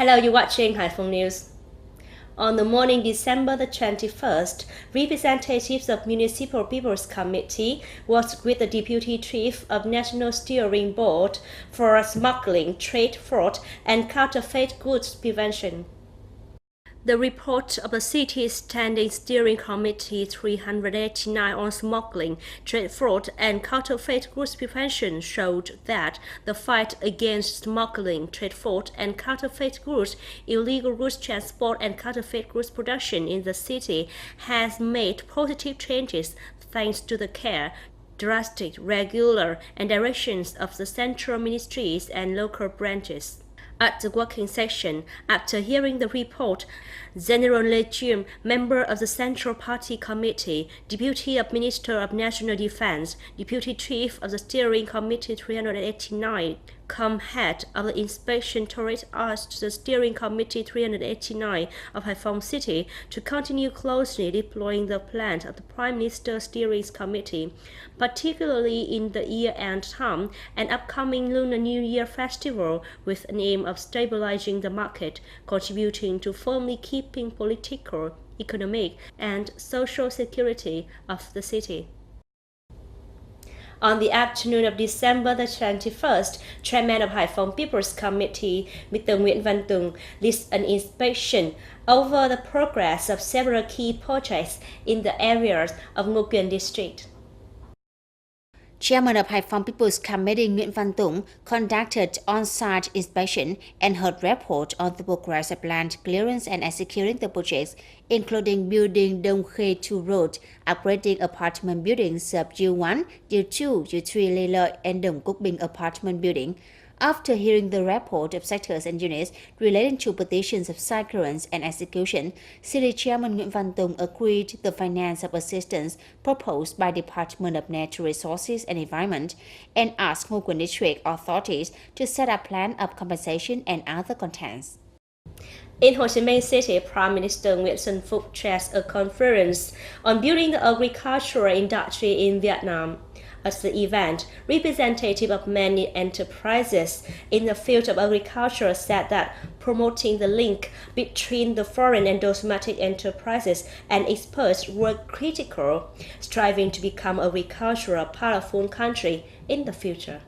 Hello, you're watching Haiphong News. On the morning December the 21st, representatives of Municipal People's Committee worked with the Deputy Chief of National Steering Board for smuggling, trade fraud, and counterfeit goods prevention. The report of the city's Standing Steering Committee 389 on smuggling, trade fraud, and counterfeit goods prevention showed that the fight against smuggling, trade fraud, and counterfeit goods, illegal goods transport, and counterfeit goods production in the city has made positive changes thanks to the care, drastic, regular, and directions of the central ministries and local branches. At the working session, after hearing the report, General Legium, member of the Central Party Committee, Deputy of Minister of National Defense, Deputy Chief of the Steering Committee 389, head of the Inspection Turret asked the Steering Committee 389 of Haiphong City to continue closely deploying the plan of the Prime Minister's Steering Committee, particularly in the year-end time and upcoming Lunar New Year festival, with an aim of stabilizing the market, contributing to firmly keeping political, economic, and social security of the city. On the afternoon of December the 21st, Chairman of Haiphong People's Committee, Mr. Nguyễn Văn Tùng, led an inspection over the progress of several key projects in the areas of Ngô Quyền District. Chairman of Haiphong People's Committee Nguyễn Văn Tùng conducted on-site inspection and heard report on the progress of land clearance and executing the projects, including building Đông Khê 2 Road, upgrading apartment buildings of U1, U2, U3 Lê Lợi, and Đồng Quốc Bình apartment building. After hearing the report of sectors and units relating to petitions of site clearance and execution, City Chairman Nguyễn Văn Tùng agreed the finance of assistance proposed by Department of Natural Resources and Environment and asked Ngô Quyền District authorities to set up plan of compensation and other contents. In Ho Chi Minh City, Prime Minister Nguyễn Xuân Phúc chairs a conference on building the agricultural industry in Vietnam. At the event, representatives of many enterprises in the field of agriculture said that promoting the link between the foreign and domestic enterprises and experts were critical, striving to become an agricultural powerful country in the future.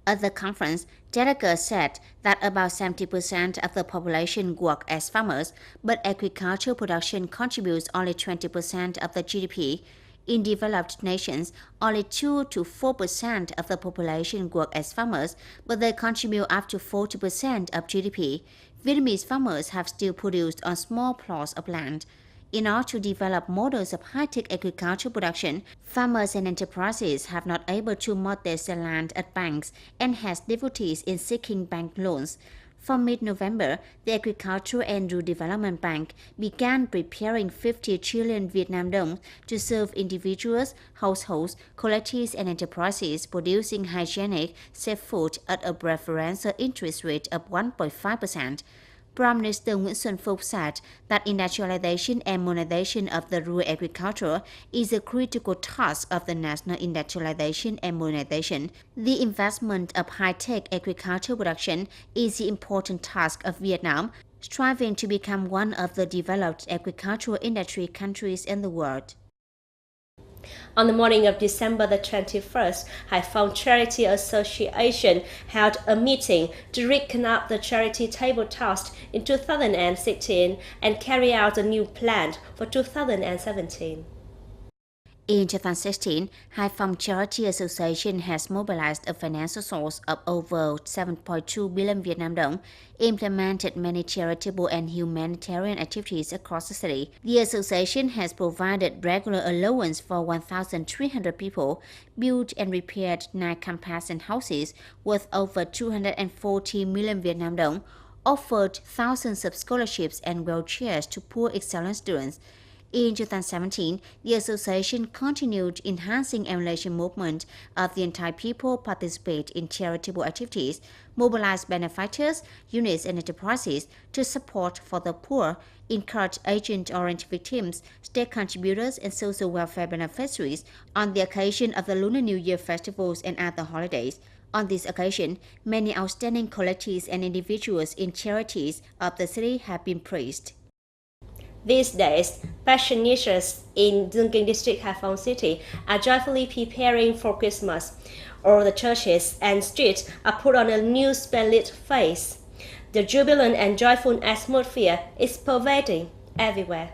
At the conference, delegates said that about 70% of the population work as farmers, but agricultural production contributes only 20% of the GDP. In developed nations, only 2 to 4% of the population work as farmers, but they contribute up to 40% of GDP. Vietnamese farmers have still produced on small plots of land. In order to develop models of high-tech agricultural production, farmers and enterprises have not able to mortgage their land at banks and has difficulties in seeking bank loans. From mid-November, the Agricultural and Rural Development Bank began preparing 50 trillion Vietnam dong to serve individuals, households, collectives, and enterprises producing hygienic, safe food at a preferential interest rate of 1.5%. Prime Minister Nguyễn Xuân Phúc said that industrialization and modernization of the rural agriculture is a critical task of the national industrialization and modernization. The investment of high-tech agricultural production is the important task of Vietnam, striving to become one of the developed agricultural industry countries in the world. On the morning of December the 21st, Haiphong Charity Association held a meeting to reconnect the charity table task in 2016 and carry out a new plan for 2017. In 2016, Haiphong Charity Association has mobilized a financial source of over 7.2 billion Vietnam dong, implemented many charitable and humanitarian activities across the city. The association has provided regular allowance for 1,300 people, built and repaired 9 campuses and houses worth over 240 million Vietnam dong, offered thousands of scholarships and wheelchairs to poor excellent students. In 2017, the association continued enhancing emulation movement of the entire people participate in charitable activities, mobilize benefactors, units and enterprises to support for the poor, encourage agent-oriented victims, state contributors and social welfare beneficiaries on the occasion of the Lunar New Year festivals and other holidays. On this occasion, many outstanding collectives and individuals in charities of the city have been praised. These days, pensioners in Zunking District, Haiphong City are joyfully preparing for Christmas. All the churches and streets are put on a new splendid face. The jubilant and joyful atmosphere is pervading everywhere.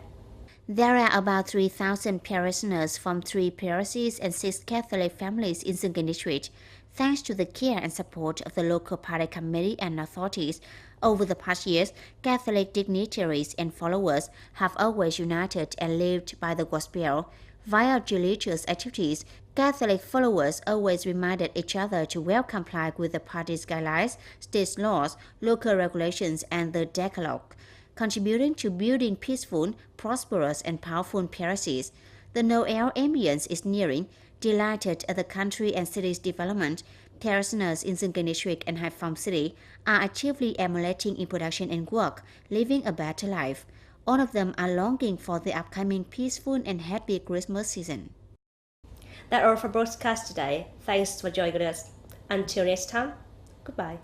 There are about 3,000 parishioners from 3 parishes and 6 Catholic families in Zunking District. Thanks to the care and support of the local party committee and authorities, over the past years, Catholic dignitaries and followers have always united and lived by the gospel. Via religious activities, Catholic followers always reminded each other to well comply with the party's guidelines, state laws, local regulations, and the Decalogue, contributing to building peaceful, prosperous, and powerful parishes. The Noel ambience is nearing. Delighted at the country and city's development, parishioners in Zunking District and Haiphong City are actively emulating in production and work, living a better life. All of them are longing for the upcoming peaceful and happy Christmas season. That's all for broadcast today. Thanks for joining us. Until next time, goodbye.